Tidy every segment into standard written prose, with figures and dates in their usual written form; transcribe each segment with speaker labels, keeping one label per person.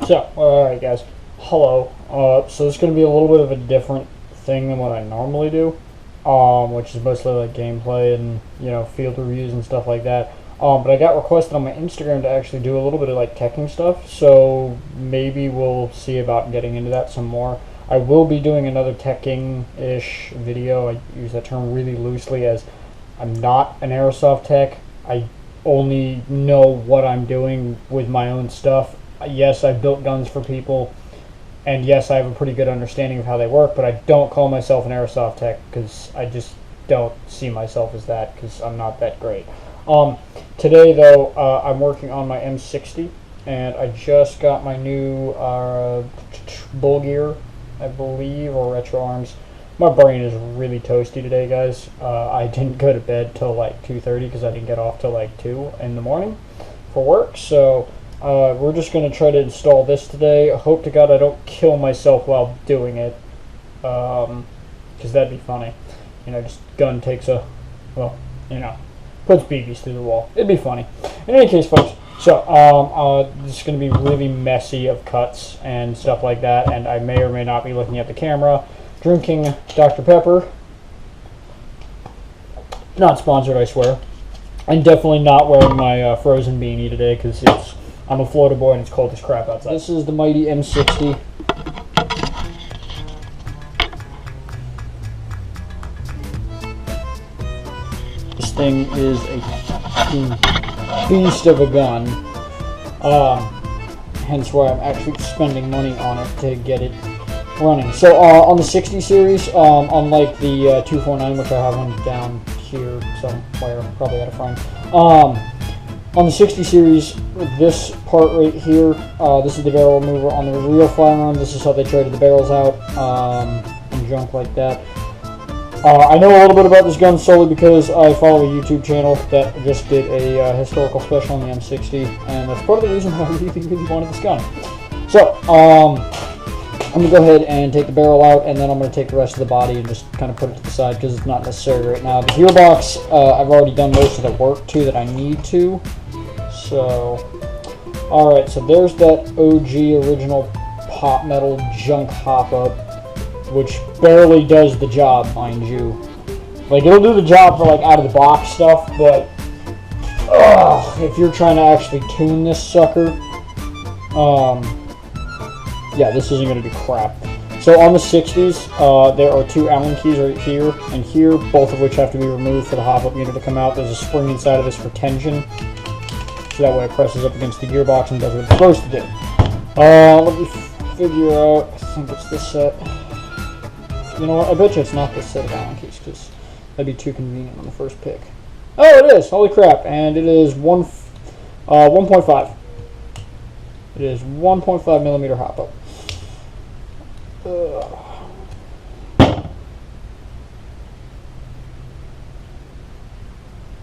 Speaker 1: So, alright guys, hello. So this is going to be a little bit of a different thing than what I normally do, which is mostly like gameplay and, you know, field reviews and stuff like that. But I got requested on my Instagram to actually do a little bit of like teching stuff, so maybe we'll see about getting into that some more. I will be doing another teching-ish video. I use that term really loosely as I'm not an airsoft tech. I only know what I'm doing with my own stuff. Yes, I've built guns for people, and yes, I have a pretty good understanding of how they work, but I don't call myself an airsoft tech because I just don't see myself as that because I'm not that great. Today, though, I'm working on my M60, and I just got my new bullgear, I believe, or retro arms. My brain is really toasty today, guys. I didn't go to bed till like 2:30 because I didn't get off till like 2 in the morning for work, so we're just going to try to install this today. I hope to God I don't kill myself while doing it, because that'd be funny. You know, just gun takes a, well, you know, puts BBs through the wall. It'd be funny. In any case, folks, so this is going to be really messy of cuts and stuff like that, and I may or may not be looking at the camera, drinking Dr. Pepper. Not sponsored, I swear. And definitely not wearing my frozen beanie today because I'm a Florida boy and it's cold as crap outside. This is the mighty M60. This thing is a beast of a gun. Hence why I'm actually spending money on it to get it running. So on the 60 series, unlike the 249, which I have one down here somewhere, probably out of frame. On the 60 series, this part right here, this is the barrel remover. On the real firearm, this is how they traded the barrels out, and junk like that. I know a little bit about this gun solely because I follow a YouTube channel that just did a historical special on the M60, and that's part of the reason why I really wanted this gun. So, I'm going to go ahead and take the barrel out, and then I'm going to take the rest of the body and just kind of put it to the side because it's not necessary right now. The gearbox, I've already done most of the work to that I need to. So, alright, so there's that OG original pop metal junk hop-up, which barely does the job, mind you. Like, it'll do the job for, like, out-of-the-box stuff, but if you're trying to actually tune this sucker, yeah, this isn't going to do crap. So on the 60s, there are two Allen keys right here and here, both of which have to be removed for the hop-up unit to come out. There's a spring inside of this for tension, so that way it presses up against the gearbox and does what it's supposed to do. Let me figure out, I think it's this set. You know what, I bet you it's not this set of Allen keys, because that'd be too convenient on the first pick. Oh, it is! Holy crap! And it is 1.5. It is 1.5 millimeter hop-up.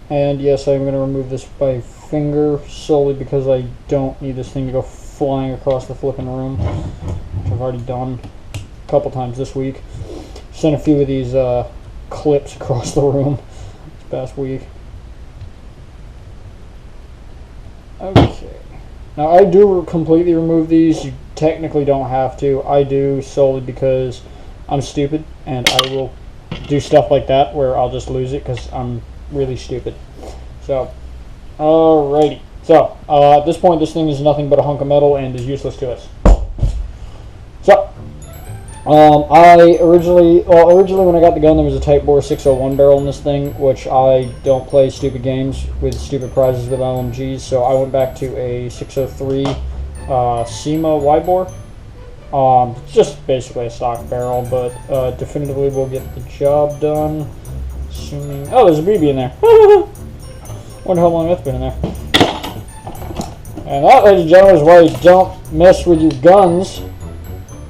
Speaker 1: And yes, I'm going to remove this by finger solely because I don't need this thing to go flying across the flipping room, which I've already done a couple times this week. Sent a few of these clips across the room this past week. Okay. Now I do completely remove these. You technically don't have to. I do solely because I'm stupid and I will do stuff like that where I'll just lose it because I'm really stupid. So, alrighty. So, at this point this thing is nothing but a hunk of metal and is useless to us. So, originally when I got the gun there was a Type Bore 601 barrel in this thing, which I don't play stupid games with stupid prizes with LMGs, so I went back to a 603 SEMA wide bore. Just basically a stock barrel, but definitively will get the job done. Assuming, oh, there's a BB in there. Wonder how long that's been in there. And that, ladies and gentlemen, is why you don't mess with your guns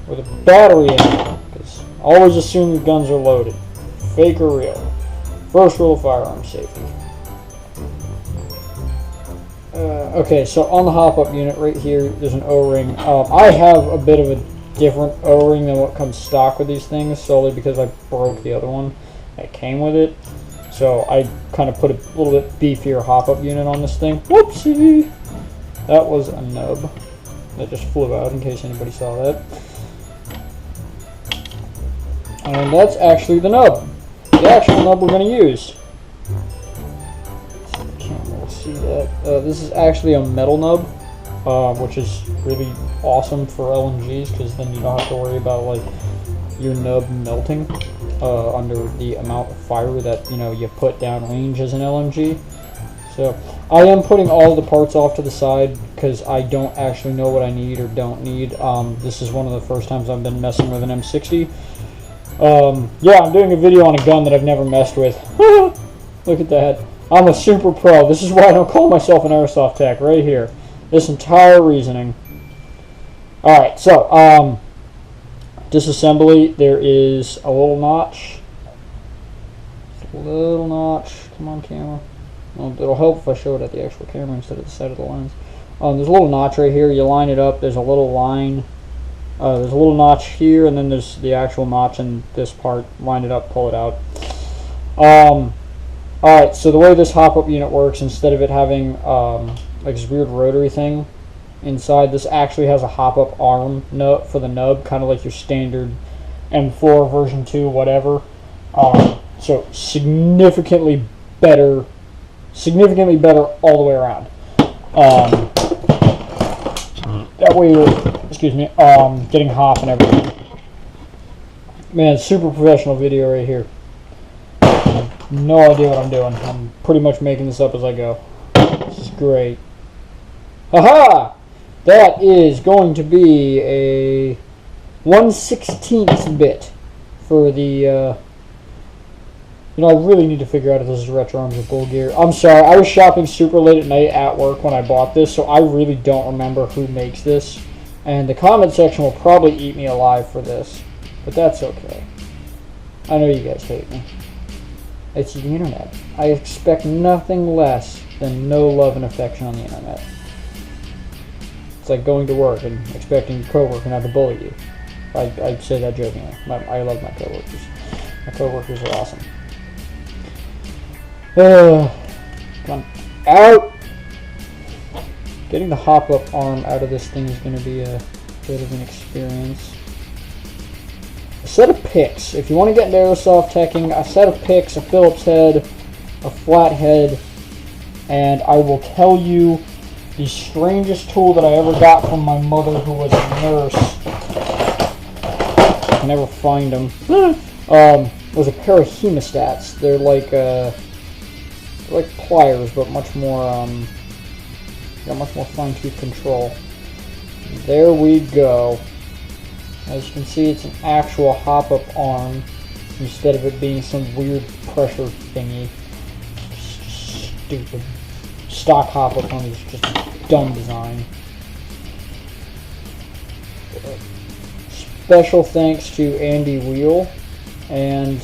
Speaker 1: with a battery in it, because always assume your guns are loaded, fake or real. First rule of firearm safety. Okay, so on the hop-up unit right here, there's an O-ring. I have a bit of a different O-ring than what comes stock with these things, solely because I broke the other one that came with it. So I kind of put a little bit beefier hop-up unit on this thing. Whoopsie! That was a nub. that just flew out in case anybody saw that. And that's actually the nub. The actual nub we're going to use. The camera will see that. This is actually a metal nub, which is really awesome for LMGs because then you don't have to worry about like your nub melting under the amount of fire that you put downrange as an LMG. So I am putting all the parts off to the side because I don't actually know what I need or don't need. This is one of the first times I've been messing with an M60. Yeah, I'm doing a video on a gun that I've never messed with. Look at that. I'm a super pro. This is why I don't call myself an airsoft tech right here. This entire reasoning. Alright, so, disassembly, there is a little notch. Come on, camera. Well, it'll help if I show it at the actual camera instead of the side of the lens. There's a little notch right here. You line it up. There's a little line. There's a little notch here, and then there's the actual notch in this part. Line it up, pull it out. Alright, so the way this hop-up unit works, instead of it having like this weird rotary thing inside, this actually has a hop-up arm nut for the nub, kind of like your standard M4 version 2, whatever. So significantly better all the way around. That way you're, excuse me, getting hop and everything. Man, super professional video right here. I have no idea what I'm doing. I'm pretty much making this up as I go. This is great. Haha! That is going to be a 1/16 bit for the, I really need to figure out if this is retro arms or bullgear. I'm sorry, I was shopping super late at night at work when I bought this, so I really don't remember who makes this. And the comment section will probably eat me alive for this, but that's okay. I know you guys hate me. It's the internet. I expect nothing less than no love and affection on the internet. It's like going to work and expecting your coworker not to bully you. I say that jokingly. I love my coworkers. My coworkers are awesome. Come on, out! Getting the hop-up arm out of this thing is going to be a bit of an experience. A set of picks. If you want to get into airsoft teching, a set of picks, a Phillips head, a flat head, and I will tell you the strangest tool that I ever got from my mother, who was a nurse. I can never find them. Was a pair of hemostats. They're like pliers, but much more got much more fine-tooth control. There we go. As you can see, it's an actual hop-up arm instead of it being some weird pressure thingy. Stupid. Stock hop-up arm is just dumb design. Special thanks to Andy Wheel and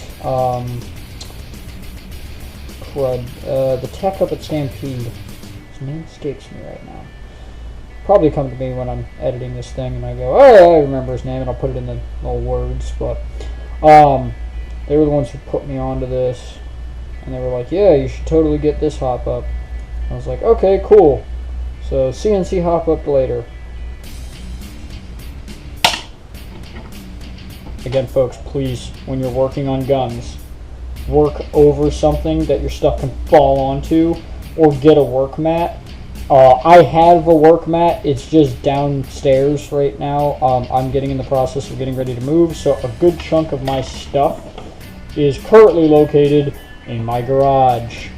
Speaker 1: the tech up at Stampede. His name escapes me right now. Probably come to me when I'm editing this thing and I go, oh, I remember his name, and I'll put it in the little words. But they were the ones who put me onto this, and they were like, yeah, you should totally get this hop up. I was like, okay, cool. So CNC hop up later. Again, folks, please, when you're working on guns, work over something that your stuff can fall onto, or get a work mat. I have a work mat. It's just downstairs right now. I'm getting in the process of getting ready to move, so a good chunk of my stuff is currently located in my garage.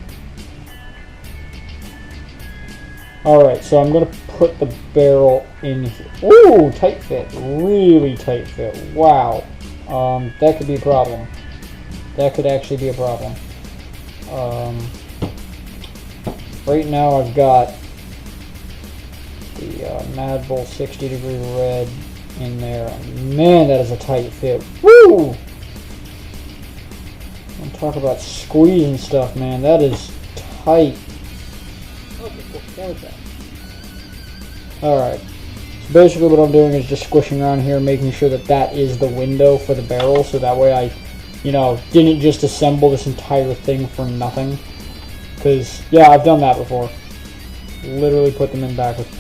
Speaker 1: Alright, so I'm going to put the barrel in here. Ooh, tight fit. Really tight fit. Wow. That could be a problem. That could actually be a problem. Right now I've got the Mad Bull 60 degree red in there. Man, that is a tight fit. Woo! I'm talking about squeezing stuff, man. That is tight. Okay, alright. So basically what I'm doing is just squishing around here, making sure that that is the window for the barrel, so that way I, didn't just assemble this entire thing for nothing. Because, yeah, I've done that before. Literally put them in backwards.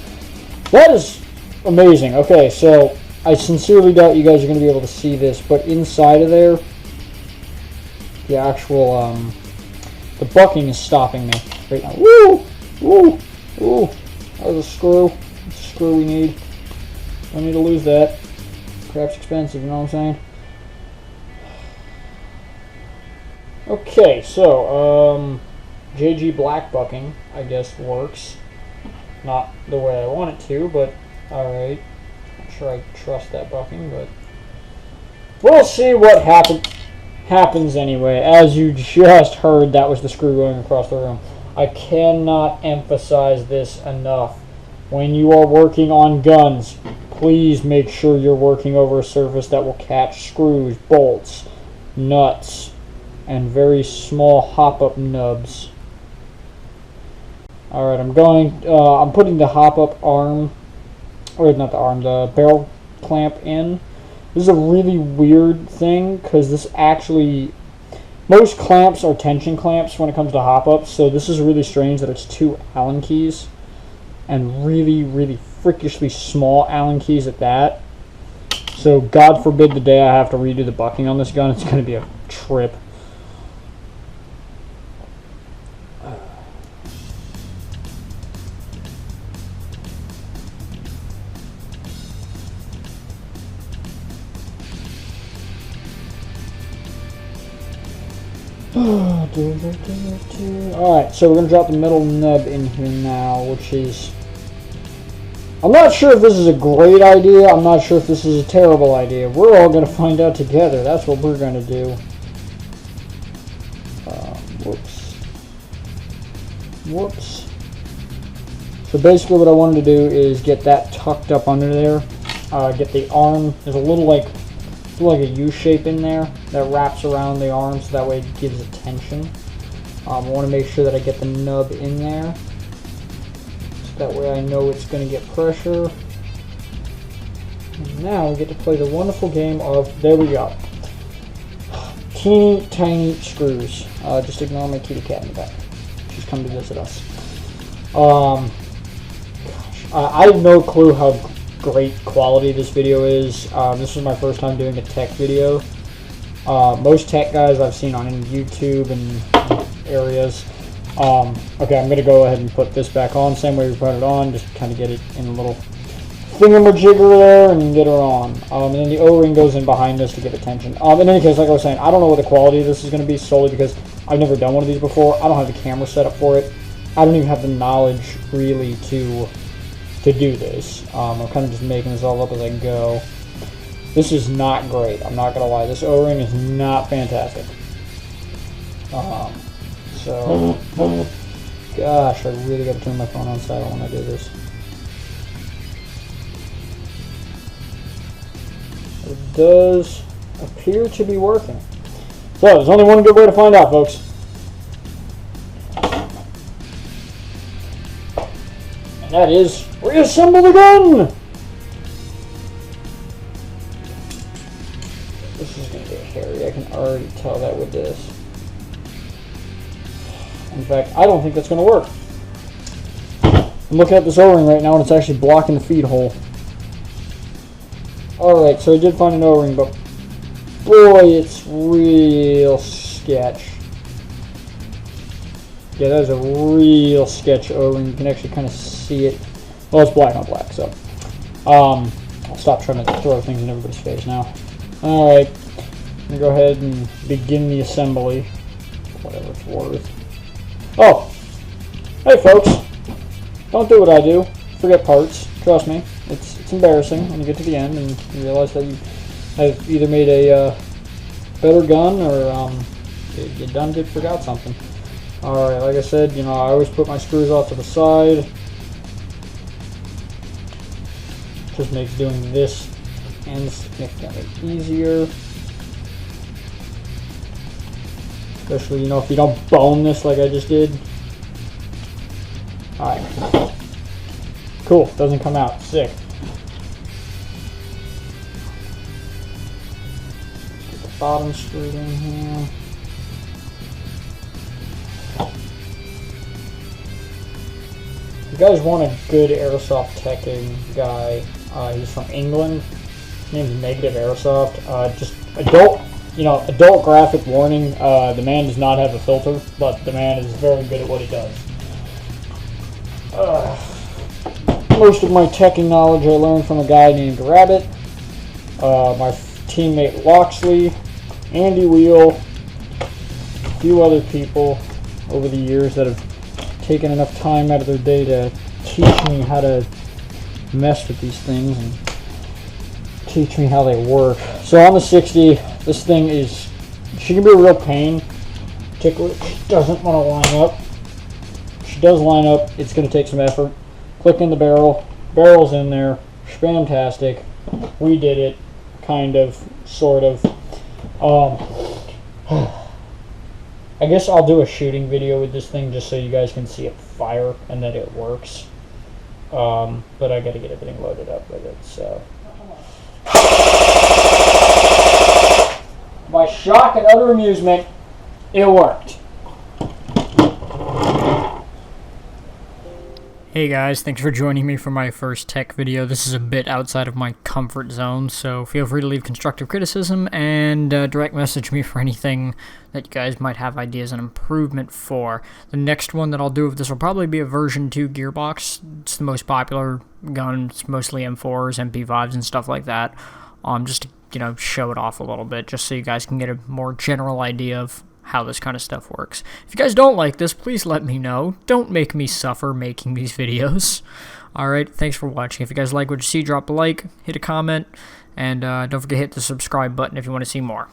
Speaker 1: That is Amazing. Okay, so I sincerely doubt you guys are going to be able to see this, but inside of there, the actual, the bucking is stopping me right now. Woo! Woo! Woo! That was a screw. That's a screw we need. Don't need to lose that. Crap's expensive, you know what I'm saying? Okay, so, JG black bucking, I guess, works. Not the way I want it to, but alright. Not sure I trust that bucking, but we'll see what happens anyway. As you just heard, that was the screw going across the room. I cannot emphasize this enough. When you are working on guns, please make sure you're working over a surface that will catch screws, bolts, nuts, and very small hop-up nubs. Alright, I'm putting the hop-up arm, or not the arm, the barrel clamp in. This is a really weird thing, because this actually, most clamps are tension clamps when it comes to hop-ups, so this is really strange that it's 2 Allen keys, and really, really freakishly small Allen keys at that. So God forbid the day I have to redo the bucking on this gun, it's going to be a trip. Alright, so we're going to drop the metal nub in here now, which is... I'm not sure if this is a great idea, I'm not sure if this is a terrible idea. We're all going to find out together. That's what we're going to do. Whoops. Whoops. So basically what I wanted to do is get that tucked up under there. Get the arm, there's a little like a U shape in there that wraps around the arm so that way it gives it tension. I want to make sure that I get the nub in there so that way I know it's going to get pressure. And now we get to play the wonderful game of, there we go, teeny tiny screws. Just ignore my kitty cat in the back. She's come to visit us. Gosh, I have no clue how great quality this video is. This was my first time doing a tech video. Most tech guys I've seen on YouTube and areas. Okay, I'm going to go ahead and put this back on. Same way we put it on, just kind of get it in a little thingamajigger there and get her on. And then the O-ring goes in behind this to give it tension. In any case, like I was saying, I don't know what the quality of this is going to be solely because I've never done one of these before. I don't have the camera set up for it. I don't even have the knowledge really to do this. I'm kind of just making this all up as I go. This is not great. I'm not going to lie. This O-ring is not fantastic. So, gosh, I really got to turn my phone on silent when I do this. It does appear to be working. So, there's only one good way to find out, folks. And that is, reassemble the gun! This is going to get hairy. I can already tell that with this. In fact, I don't think that's going to work. I'm looking at this O-ring right now and it's actually blocking the feed hole. Alright, so I did find an O-ring, but boy, it's real sketch. Yeah, that is a real sketch O-ring. You can actually kind of see it. Well, it's black on black, so. I'll stop trying to throw things in everybody's face now. Alright, I'm going to go ahead and begin the assembly. Whatever it's worth. Oh! Hey folks! Don't do what I do. Forget parts. Trust me. It's embarrassing when you get to the end and you realize that you have either made a better gun or you done forgot something. Alright, like I said, you know, I always put my screws off to the side. Just makes doing this insignificantly easier. Especially, you know, if you don't bone this like I just did. Alright. Cool, doesn't come out. Sick. Get the bottom screwed in here. If you guys want a good airsoft teching guy, He's from England. His name's Negative Airsoft. Just adult graphic warning. The man does not have a filter, but the man is very good at what he does. Most of my teching knowledge I learned from a guy named Rabbit. My teammate Loxley, Andy Wheel, a few other people over the years that have taken enough time out of their day to teach me how to mess with these things and teach me how they work. So on the 60, this thing she can be a real pain, particularly if she doesn't want to line up. If she does line up, it's going to take some effort. Click in the barrel's in there, fantastic. We did it, kind of, sort of. I guess I'll do a shooting video with this thing just so you guys can see it fire and that it works. But I gotta get everything loaded up with it, so. My shock and utter amusement, it worked. Hey guys, thanks for joining me for my first tech video. This is a bit outside of my comfort zone, so feel free to leave constructive criticism and direct message me for anything that you guys might have ideas and improvement for. The next one that I'll do of this will probably be a version 2 gearbox. It's the most popular gun. It's mostly M4s, MP5s, and stuff like that. Just to, show it off a little bit, just so you guys can get a more general idea of how this kind of stuff works. If you guys don't like this, please let me know. Don't make me suffer making these videos. Alright, thanks for watching. If you guys like what you see, drop a like, hit a comment, and don't forget to hit the subscribe button if you want to see more.